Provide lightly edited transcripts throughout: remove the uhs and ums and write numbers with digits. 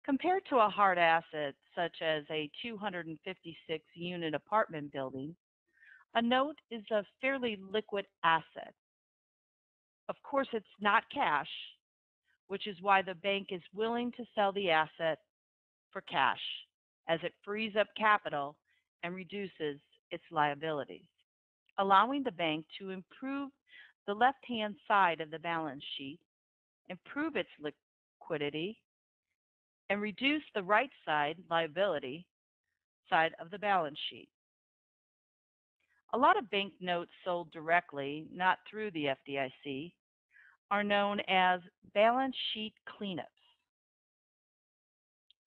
Compared to a hard asset such as a 256-unit apartment building, a note is a fairly liquid asset. Of course, it's not cash, which is why the bank is willing to sell the asset for cash, as it frees up capital and reduces its liabilities, allowing the bank to improve the left-hand side of the balance sheet, improve its liquidity, and reduce the right side liability side of the balance sheet. A lot of bank notes sold directly, not through the FDIC, are known as balance sheet cleanups.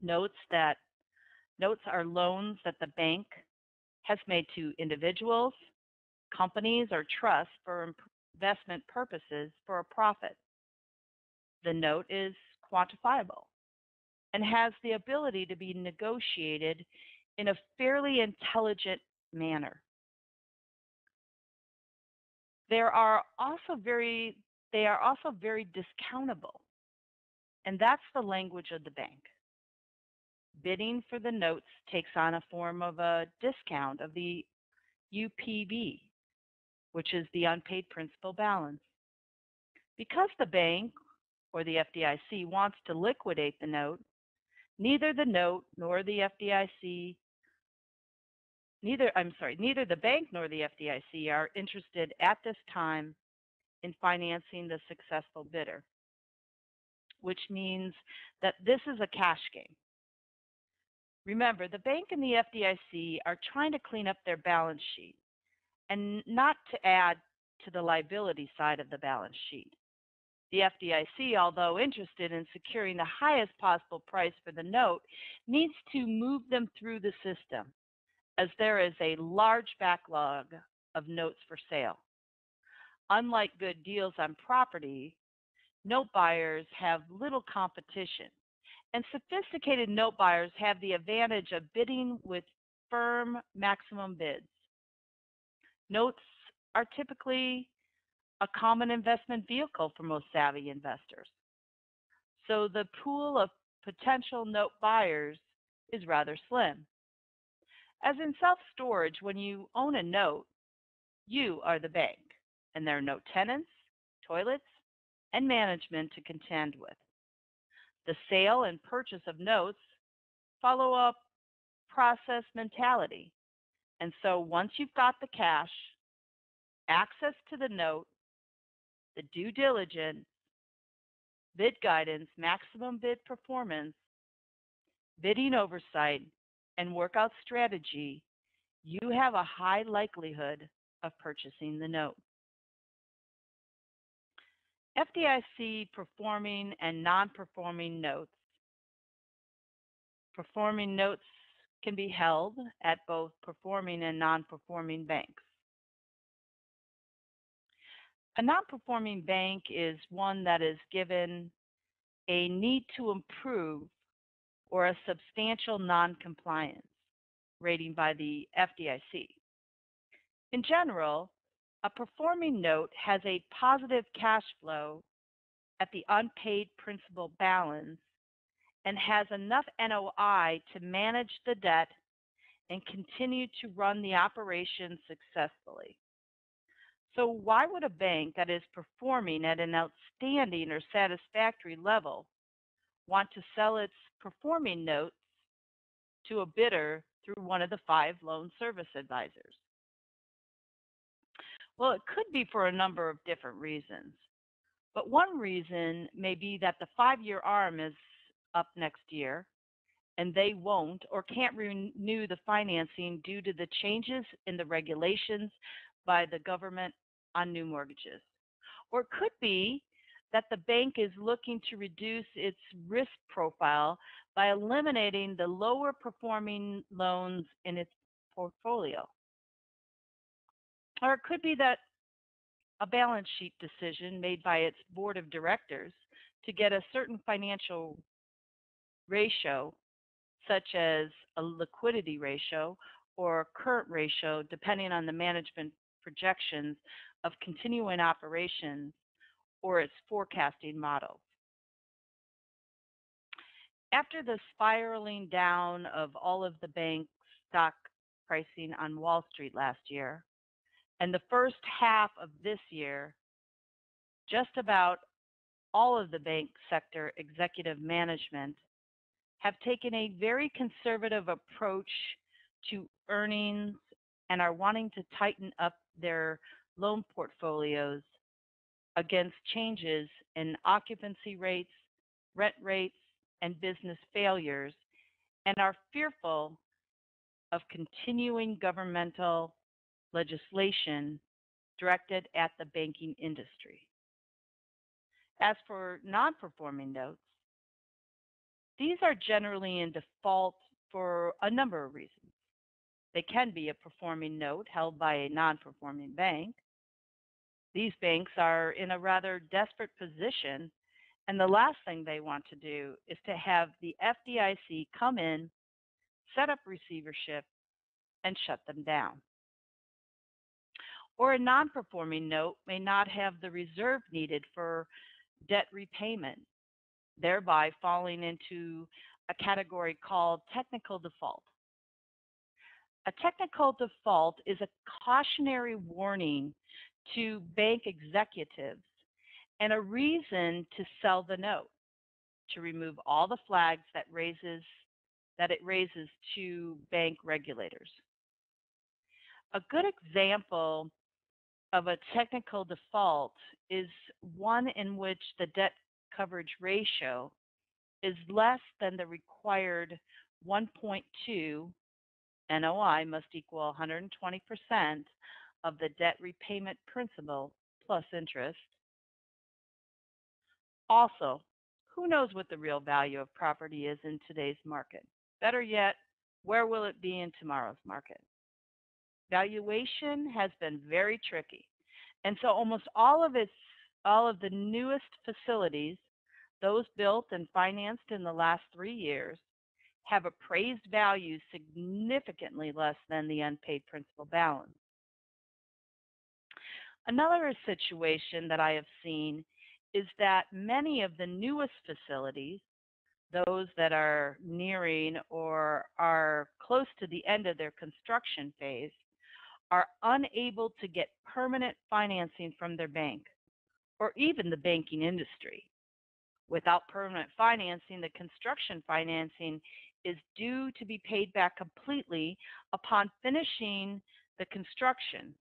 Notes that Notes are loans that the bank has made to individuals, companies, or trusts for investment purposes for a profit. The note is quantifiable and has the ability to be negotiated in a fairly intelligent manner. They are also very discountable, and that's the language of the bank. Bidding for the notes takes on a form of a discount of the UPB, which is the unpaid principal balance. Because the bank or the FDIC wants to liquidate the note, neither the note nor the FDIC neither the bank nor the FDIC are interested at this time in financing the successful bidder, which means that this is a cash game. Remember, the bank and the FDIC are trying to clean up their balance sheet and not to add to the liability side of the balance sheet. The FDIC, although interested in securing the highest possible price for the note, needs to move them through the system, as there is a large backlog of notes for sale. Unlike good deals on property, note buyers have little competition, and sophisticated note buyers have the advantage of bidding with firm maximum bids. Notes are typically a common investment vehicle for most savvy investors, so the pool of potential note buyers is rather slim. As in self-storage, when you own a note, you are the bank, and there are no tenants, toilets, and management to contend with. The sale and purchase of notes follow a process mentality, and so once you've got the cash, access to the note, the due diligence, bid guidance, maximum bid performance, bidding oversight, and workout strategy, you have a high likelihood of purchasing the note. FDIC performing and non-performing notes. Performing notes can be held at both performing and non-performing banks. A non-performing bank is one that is given a need to improve or a substantial non-compliance rating by the FDIC. In general, a performing note has a positive cash flow at the unpaid principal balance and has enough NOI to manage the debt and continue to run the operation successfully. So why would a bank that is performing at an outstanding or satisfactory level want to sell its performing notes to a bidder through one of the 5 loan service advisors? Well, it could be for a number of different reasons. But one reason may be that the 5-year ARM is up next year, and they won't or can't renew the financing due to the changes in the regulations by the government on new mortgages. Or it could be that the bank is looking to reduce its risk profile by eliminating the lower performing loans in its portfolio. Or it could be that a balance sheet decision made by its board of directors to get a certain financial ratio, such as a liquidity ratio or a current ratio, depending on the management projections of continuing operations or its forecasting models. After the spiraling down of all of the bank stock pricing on Wall Street last year and the first half of this year, just about all of the bank sector executive management have taken a very conservative approach to earnings and are wanting to tighten up their loan portfolios against changes in occupancy rates, rent rates, and business failures, and are fearful of continuing governmental legislation directed at the banking industry. As for non performing notes, these are generally in default for a number of reasons. They can be a performing note held by a non performing bank. These banks are in a rather desperate position, and the last thing they want to do is to have the FDIC come in, set up receivership, and shut them down. Or a non performing note may not have the reserve needed for debt repayment, thereby falling into a category called technical default. A technical default is a cautionary warning to bank executives and a reason to sell the note, to remove all the flags that it raises to bank regulators. A good example of a technical default is one in which the debt coverage ratio is less than the required 1.2. NOI must equal 120% of the debt repayment principal plus interest. Also, who knows what the real value of property is in today's market? Better yet, where will it be in tomorrow's market? Valuation has been very tricky. And so almost all of the newest facilities, those built and financed in the last 3 years, have appraised values significantly less than the unpaid principal balance. Another situation that I have seen is that many of the newest facilities, those that are nearing or are close to the end of their construction phase, are unable to get permanent financing from their bank or even the banking industry. Without permanent financing, the construction financing is due to be paid back completely upon finishing the construction.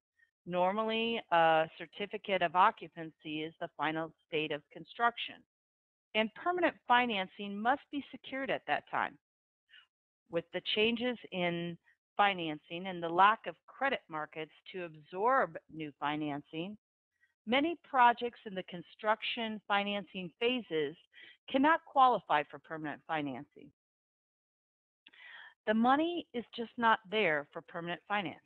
Normally, a certificate of occupancy is the final state of construction, and permanent financing must be secured at that time. With the changes in financing and the lack of credit markets to absorb new financing, many projects in the construction financing phases cannot qualify for permanent financing. The money is just not there for permanent financing.